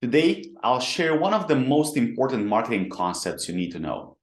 Today, I'll share one of the most important marketing concepts you need to know.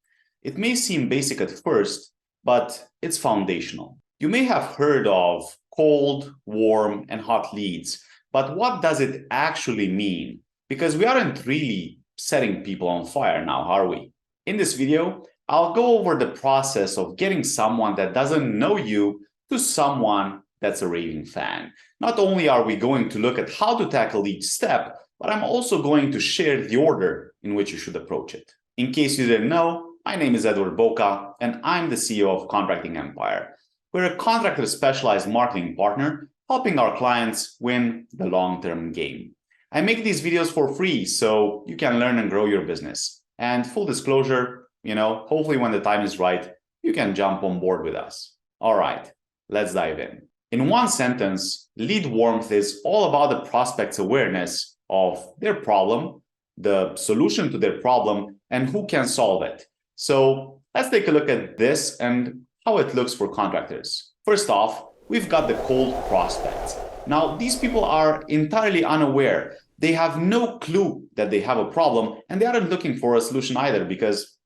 It may seem basic at first, but it's foundational. You may have heard of cold, warm, and hot leads, but what does it actually mean? Because we aren't really setting people on fire now, are we? In this video, I'll go over the process of getting someone that doesn't know you to someone that's a raving fan. Not only are we going to look at how to tackle each step, but I'm also going to share the order in which you should approach it. In case you didn't know, my name is Edward Boca, and I'm the CEO of Contracting Empire. We're a contractor-specialized marketing partner helping our clients win the long-term game. I make these videos for free so you can learn and grow your business. And full disclosure, hopefully when the time is right, you can jump on board with us. All right, let's dive in. In one sentence, lead warmth is all about the prospect's awareness of their problem, the solution to their problem, and who can solve it. So let's take a look at this and how it looks for contractors. First off, we've got the cold prospects. Now, these people are entirely unaware. They have no clue that they have a problem, and they aren't looking for a solution either because,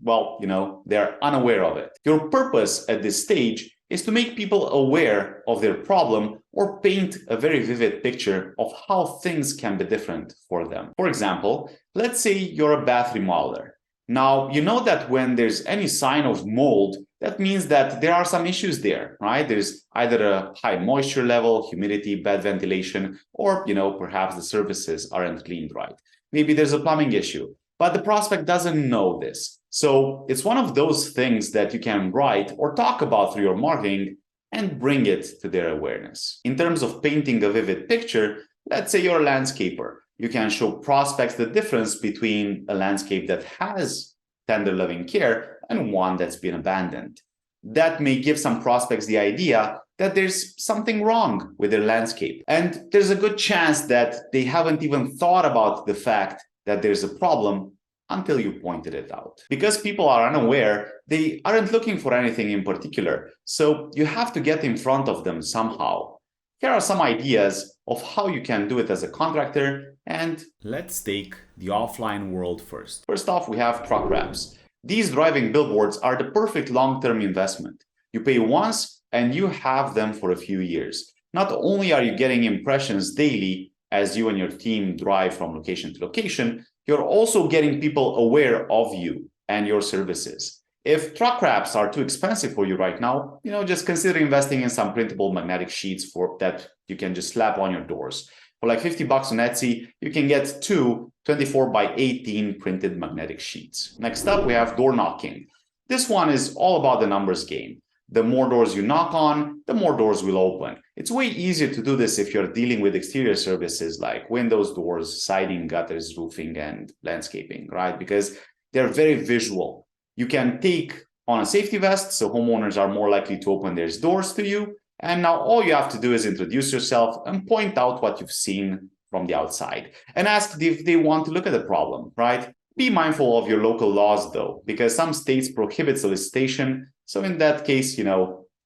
they're unaware of it. Your purpose at this stage is to make people aware of their problem or paint a very vivid picture of how things can be different for them. For example, let's say you're a bath remodeler. Now, you know that when there's any sign of mold, that means that there are some issues there, right? There's either a high moisture level, humidity, bad ventilation, or, perhaps the surfaces aren't cleaned right. Maybe there's a plumbing issue, but the prospect doesn't know this. So it's one of those things that you can write or talk about through your marketing and bring it to their awareness. In terms of painting a vivid picture, let's say you're a landscaper. You can show prospects the difference between a landscape that has tender loving care and one that's been abandoned. That may give some prospects the idea that there's something wrong with their landscape. And there's a good chance that they haven't even thought about the fact that there's a problem until you pointed it out. Because people are unaware, they aren't looking for anything in particular. So you have to get in front of them somehow. Here are some ideas of how you can do it as a contractor, and let's take the offline world first. First off, we have truck wraps. These driving billboards are the perfect long-term investment. You pay once and you have them for a few years. Not only are you getting impressions daily as you and your team drive from location to location, you're also getting people aware of you and your services. If truck wraps are too expensive for you right now, just consider investing in some printable magnetic sheets that you can just slap on your doors. For like $50 on Etsy, you can get two 24 by 18 printed magnetic sheets. Next up, we have door knocking. This one is all about the numbers game. The more doors you knock on, the more doors will open. It's way easier to do this if you're dealing with exterior services like windows, doors, siding, gutters, roofing, and landscaping, right? Because they're very visual. You can take on a safety vest, so homeowners are more likely to open their doors to you. And now all you have to do is introduce yourself and point out what you've seen from the outside and ask if they want to look at the problem, right? Be mindful of your local laws though, because some states prohibit solicitation. So in that case,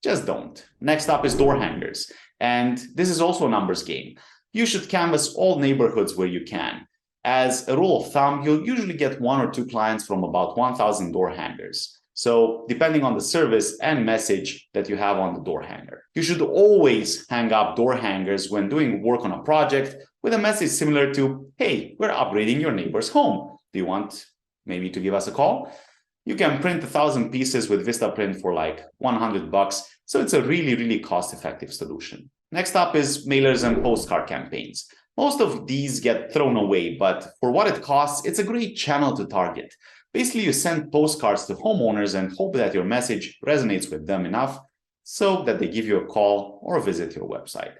just don't. Next up is door hangers. And this is also a numbers game. You should canvass all neighborhoods where you can. As a rule of thumb, you'll usually get 1 or 2 clients from about 1,000 door hangers. So depending on the service and message that you have on the door hanger. You should always hang up door hangers when doing work on a project with a message similar to, hey, we're upgrading your neighbor's home. Do you want maybe to give us a call? You can print 1,000 pieces with Vistaprint for like $100. So it's a really, really cost-effective solution. Next up is mailers and postcard campaigns. Most of these get thrown away, but for what it costs, it's a great channel to target. Basically, you send postcards to homeowners and hope that your message resonates with them enough so that they give you a call or visit your website.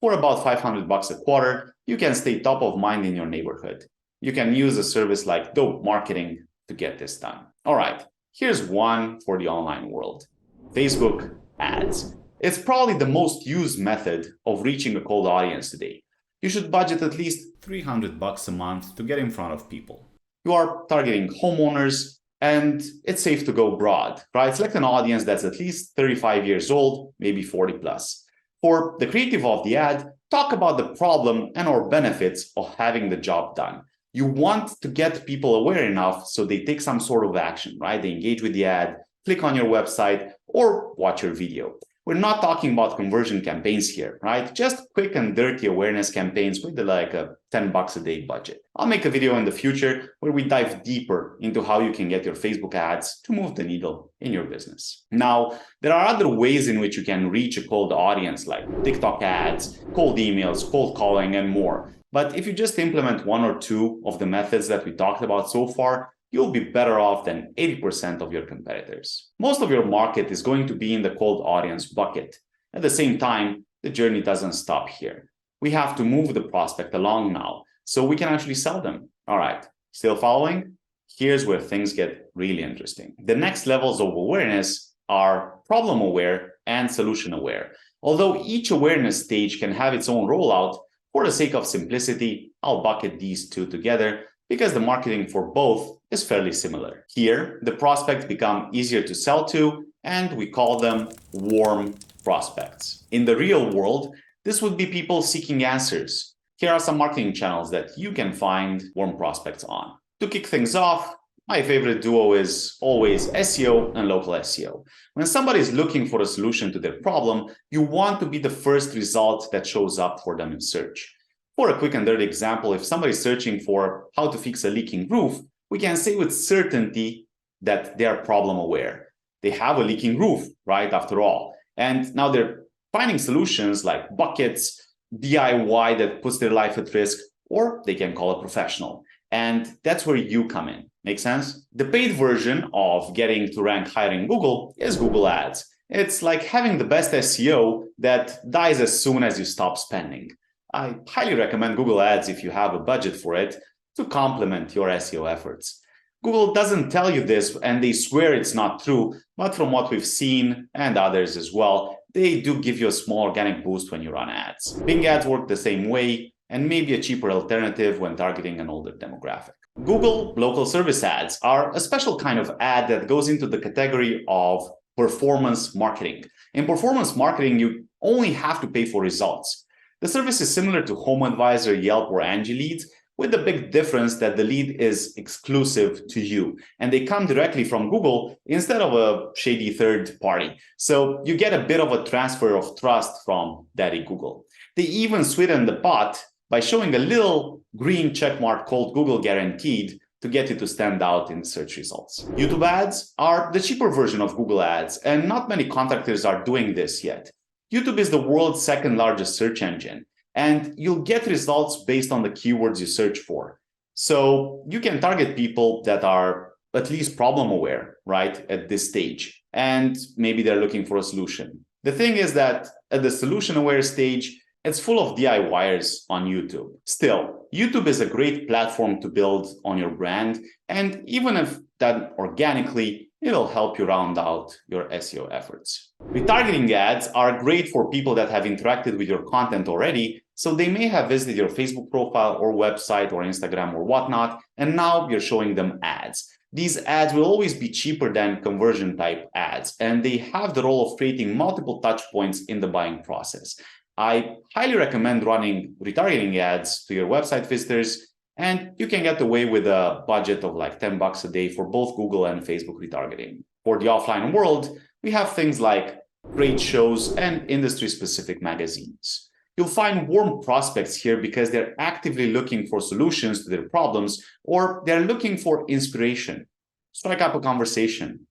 For about $500 a quarter, you can stay top of mind in your neighborhood. You can use a service like Dope Marketing to get this done. All right, here's one for the online world. Facebook ads. It's probably the most used method of reaching a cold audience today. You should budget at least $300 a month to get in front of people. You are targeting homeowners, and it's safe to go broad, right? Select an audience that's at least 35 years old, maybe 40 plus. For the creative of the ad, talk about the problem and or benefits of having the job done. You want to get people aware enough so they take some sort of action, right? They engage with the ad, click on your website, or watch your video. We're not talking about conversion campaigns here, right? Just quick and dirty awareness campaigns with like a $10 a day budget. I'll make a video in the future where we dive deeper into how you can get your Facebook ads to move the needle in your business. Now, there are other ways in which you can reach a cold audience like TikTok ads, cold emails, cold calling, and more. But if you just implement one or two of the methods that we talked about so far, you'll be better off than 80% of your competitors. Most of your market is going to be in the cold audience bucket. At the same time, the journey doesn't stop here. We have to move the prospect along now so we can actually sell them. All right, still following? Here's where things get really interesting. The next levels of awareness are problem aware and solution aware. Although each awareness stage can have its own rollout, for the sake of simplicity, I'll bucket these two together because the marketing for both is fairly similar. Here, the prospects become easier to sell to, and we call them warm prospects. In the real world, this would be people seeking answers. Here are some marketing channels that you can find warm prospects on. To kick things off, my favorite duo is always SEO and local SEO. When somebody is looking for a solution to their problem, you want to be the first result that shows up for them in search. For a quick and dirty example, if somebody is searching for how to fix a leaking roof, we can say with certainty that they are problem aware. They have a leaking roof, right, after all. And now they're finding solutions like buckets, DIY that puts their life at risk, or they can call a professional. And that's where you come in. Make sense? The paid version of getting to rank higher in Google is Google Ads. It's like having the best SEO that dies as soon as you stop spending. I highly recommend Google Ads if you have a budget for it to complement your SEO efforts. Google doesn't tell you this and they swear it's not true, but from what we've seen and others as well, they do give you a small organic boost when you run ads. Bing ads work the same way and maybe a cheaper alternative when targeting an older demographic. Google local service ads are a special kind of ad that goes into the category of performance marketing. In performance marketing, you only have to pay for results. The service is similar to HomeAdvisor, Yelp, or Angie Leads, with the big difference that the lead is exclusive to you and they come directly from Google instead of a shady third party. So you get a bit of a transfer of trust from Daddy Google. They even sweeten the pot by showing a little green checkmark called Google Guaranteed to get you to stand out in search results. YouTube ads are the cheaper version of Google Ads, and not many contractors are doing this yet. YouTube is the world's second largest search engine, and you'll get results based on the keywords you search for. So you can target people that are at least problem aware, right, at this stage, and maybe they're looking for a solution. The thing is that at the solution aware stage, it's full of DIYers on YouTube. Still, YouTube is a great platform to build on your brand, and even if done organically, it'll help you round out your SEO efforts. Retargeting ads are great for people that have interacted with your content already, so they may have visited your Facebook profile or website or Instagram or whatnot, and now you're showing them ads. These ads will always be cheaper than conversion type ads, and they have the role of creating multiple touch points in the buying process. I highly recommend running retargeting ads to your website visitors, and you can get away with a budget of like $10 a day for both Google and Facebook retargeting. For the offline world, we have things like trade shows and industry-specific magazines. You'll find warm prospects here because they're actively looking for solutions to their problems, or they're looking for inspiration. Strike up a conversation,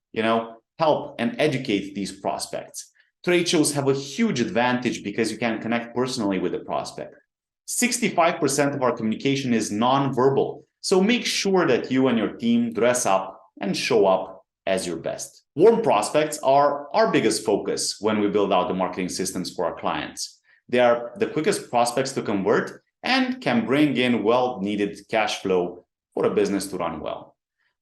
help and educate these prospects. Trade shows have a huge advantage because you can connect personally with the prospect. 65% of our communication is non-verbal, so make sure that you and your team dress up and show up as your best. Warm prospects are our biggest focus when we build out the marketing systems for our clients. They are the quickest prospects to convert and can bring in well-needed cash flow for a business to run well.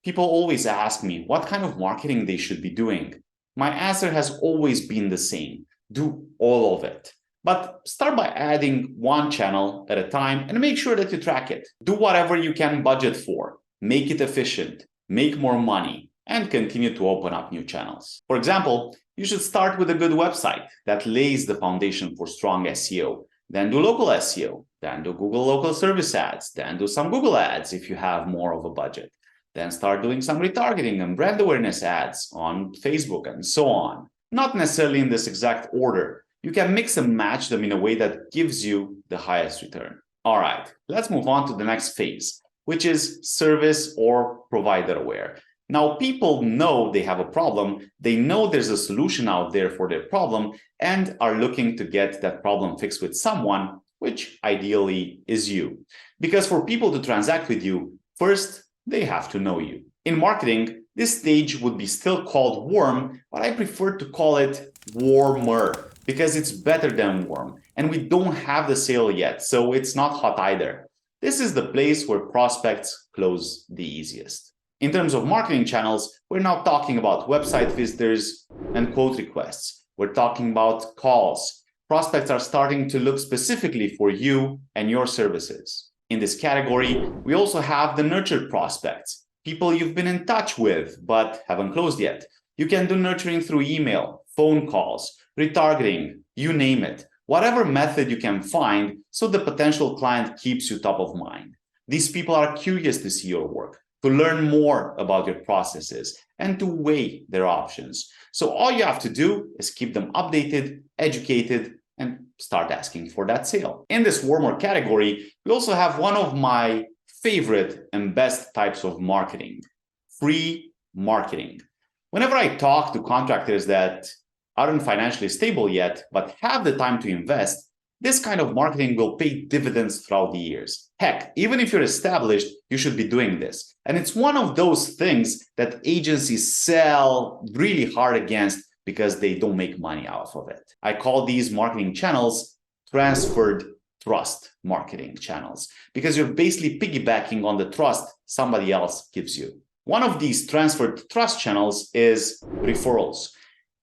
People always ask me what kind of marketing they should be doing. My answer has always been the same: do all of it. But start by adding one channel at a time and make sure that you track it. Do whatever you can budget for, make it efficient, make more money, and continue to open up new channels. For example, you should start with a good website that lays the foundation for strong SEO. then do local SEO, then do Google local service ads, then do some Google ads if you have more of a budget, then start doing some retargeting and brand awareness ads on Facebook and so on. Not necessarily in this exact order. You can mix and match them in a way that gives you the highest return. All right, let's move on to the next phase, which is service or provider aware. Now, people know they have a problem, they know there's a solution out there for their problem, and are looking to get that problem fixed with someone, which ideally is you. Because for people to transact with you, first, they have to know you. In marketing, this stage would be still called warm, but I prefer to call it warmer, because it's better than warm, and we don't have the sale yet, so it's not hot either. This is the place where prospects close the easiest. In terms of marketing channels, we're now talking about website visitors and quote requests. We're talking about calls. Prospects are starting to look specifically for you and your services. In this category, we also have the nurtured prospects, people you've been in touch with but haven't closed yet. You can do nurturing through email, phone calls, retargeting, you name it. Whatever method you can find so the potential client keeps you top of mind. These people are curious to see your work, to learn more about your processes, and to weigh their options. So all you have to do is keep them updated, educated, and start asking for that sale. In this warmer category, we also have one of my favorite and best types of marketing, free marketing. Whenever I talk to contractors that aren't financially stable yet, but have the time to invest, this kind of marketing will pay dividends throughout the years. Heck, even if you're established, you should be doing this. And it's one of those things that agencies sell really hard against because they don't make money off of it. I call these marketing channels transferred trust marketing channels, because you're basically piggybacking on the trust somebody else gives you. One of these transferred trust channels is referrals.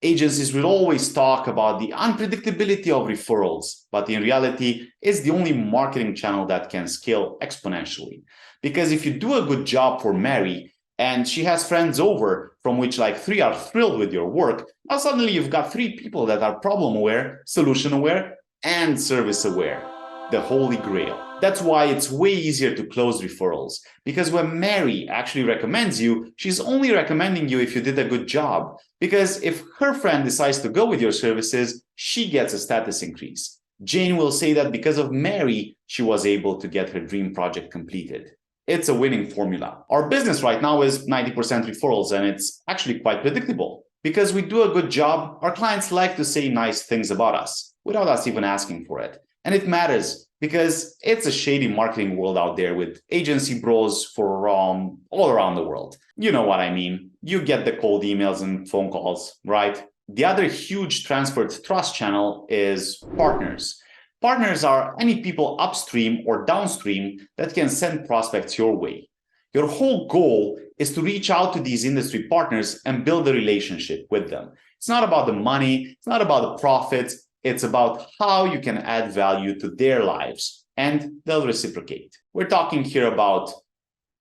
Agencies will always talk about the unpredictability of referrals, but in reality, it's the only marketing channel that can scale exponentially. Because if you do a good job for Mary, and she has friends over from which like 3 are thrilled with your work, now suddenly you've got 3 people that are problem aware, solution aware, and service aware. The holy grail. That's why it's way easier to close referrals. Because when Mary actually recommends you, she's only recommending you if you did a good job. Because if her friend decides to go with your services, she gets a status increase. Jane will say that because of Mary, she was able to get her dream project completed. It's a winning formula. Our business right now is 90% referrals, and it's actually quite predictable. Because we do a good job, our clients like to say nice things about us without us even asking for it. And it matters because it's a shady marketing world out there with agency bros for all around the world. You know what I mean. You get the cold emails and phone calls, right? The other huge transferred trust channel is partners. Partners are any people upstream or downstream that can send prospects your way. Your whole goal is to reach out to these industry partners and build a relationship with them. It's not about the money, it's not about the profits, it's about how you can add value to their lives, and they'll reciprocate. We're talking here about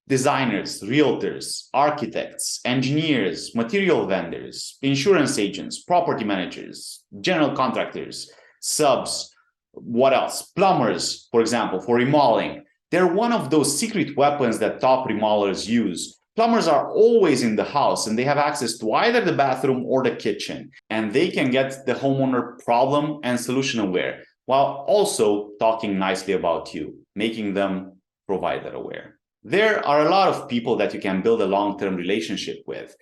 designers, realtors, architects, engineers, material vendors, insurance agents, property managers, general contractors, subs, what else? Plumbers, for example, for remodeling. They're one of those secret weapons that top remodelers use. Plumbers are always in the house and they have access to either the bathroom or the kitchen, and they can get the homeowner problem and solution aware while also talking nicely about you, making them provider aware. There are a lot of people that you can build a long-term relationship with.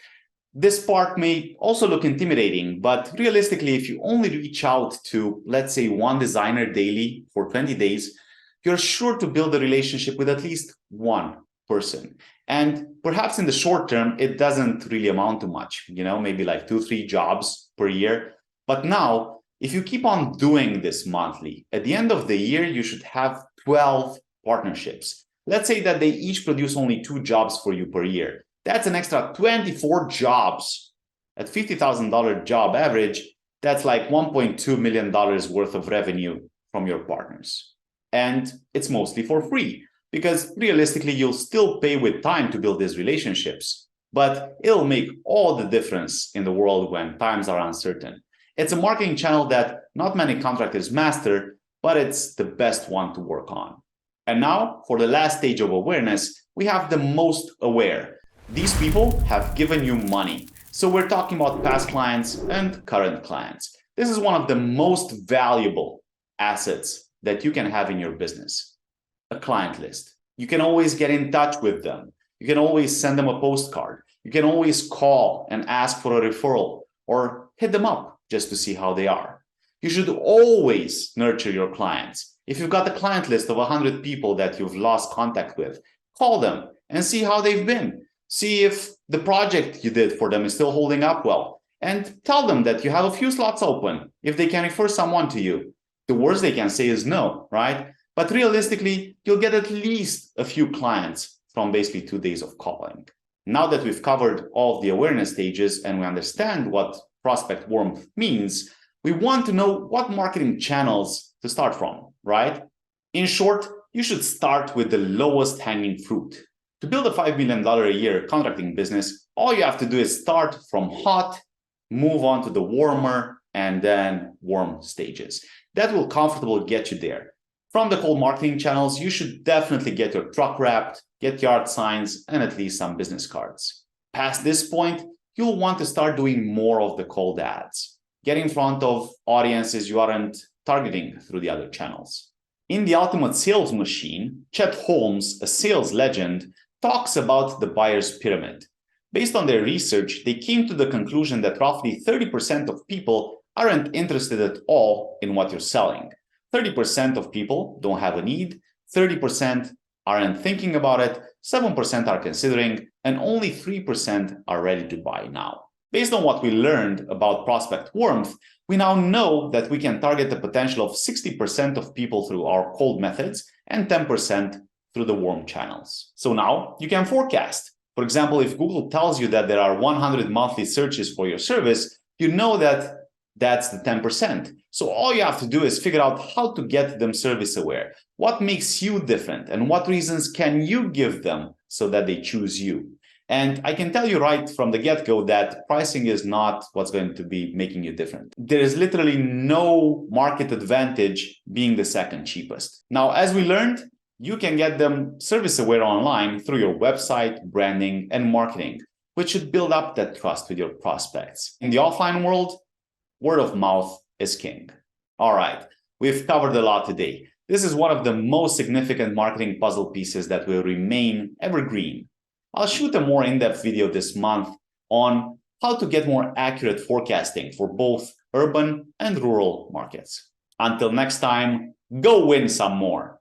This part may also look intimidating, but realistically, if you only reach out to, let's say, one designer daily for 20 days, you're sure to build a relationship with at least one person. And perhaps in the short term, it doesn't really amount to much, maybe like 2-3 jobs per year. But now, if you keep on doing this monthly, at the end of the year, you should have 12 partnerships. Let's say that they each produce only 2 jobs for you per year. That's an extra 24 jobs. At $50,000 job average, that's like $1.2 million worth of revenue from your partners. And it's mostly for free, because realistically, you'll still pay with time to build these relationships, but it'll make all the difference in the world when times are uncertain. It's a marketing channel that not many contractors master, but it's the best one to work on. And now, for the last stage of awareness, we have the most aware. These people have given you money. So we're talking about past clients and current clients. This is one of the most valuable assets that you can have in your business. A client list. You can always get in touch with them. You can always send them a postcard. You can always call and ask for a referral or hit them up just to see how they are. You should always nurture your clients. If you've got a client list of 100 people that you've lost contact with, call them and see how they've been. See if the project you did for them is still holding up well. And tell them that you have a few slots open if they can refer someone to you. The worst they can say is no, right? But realistically, you'll get at least a few clients from basically 2 days of calling. Now that we've covered all of the awareness stages and we understand what prospect warmth means, we want to know what marketing channels to start from, right? In short, you should start with the lowest hanging fruit. To build a $5 million a year contracting business, all you have to do is start from hot, move on to the warmer, and then warm stages. That will comfortably get you there. From the cold marketing channels, you should definitely get your truck wrapped, get yard signs, and at least some business cards. Past this point, you'll want to start doing more of the cold ads. Get in front of audiences you aren't targeting through the other channels. In The Ultimate Sales Machine, Chet Holmes, a sales legend, talks about the buyer's pyramid. Based on their research, they came to the conclusion that roughly 30% of people aren't interested at all in what you're selling. 30% of people don't have a need, 30% aren't thinking about it, 7% are considering, and only 3% are ready to buy now. Based on what we learned about prospect warmth, we now know that we can target the potential of 60% of people through our cold methods and 10% through the warm channels. So now you can forecast. For example, if Google tells you that there are 100 monthly searches for your service, you know that that's the 10%. So all you have to do is figure out how to get them service aware. What makes you different and what reasons can you give them so that they choose you? And I can tell you right from the get-go that pricing is not what's going to be making you different. There is literally no market advantage being the second cheapest. Now, as we learned, you can get them service aware online through your website, branding, and marketing, which should build up that trust with your prospects. In the offline world, word of mouth is king. All right, we've covered a lot today. This is one of the most significant marketing puzzle pieces that will remain evergreen. I'll shoot a more in-depth video this month on how to get more accurate forecasting for both urban and rural markets. Until next time, go win some more.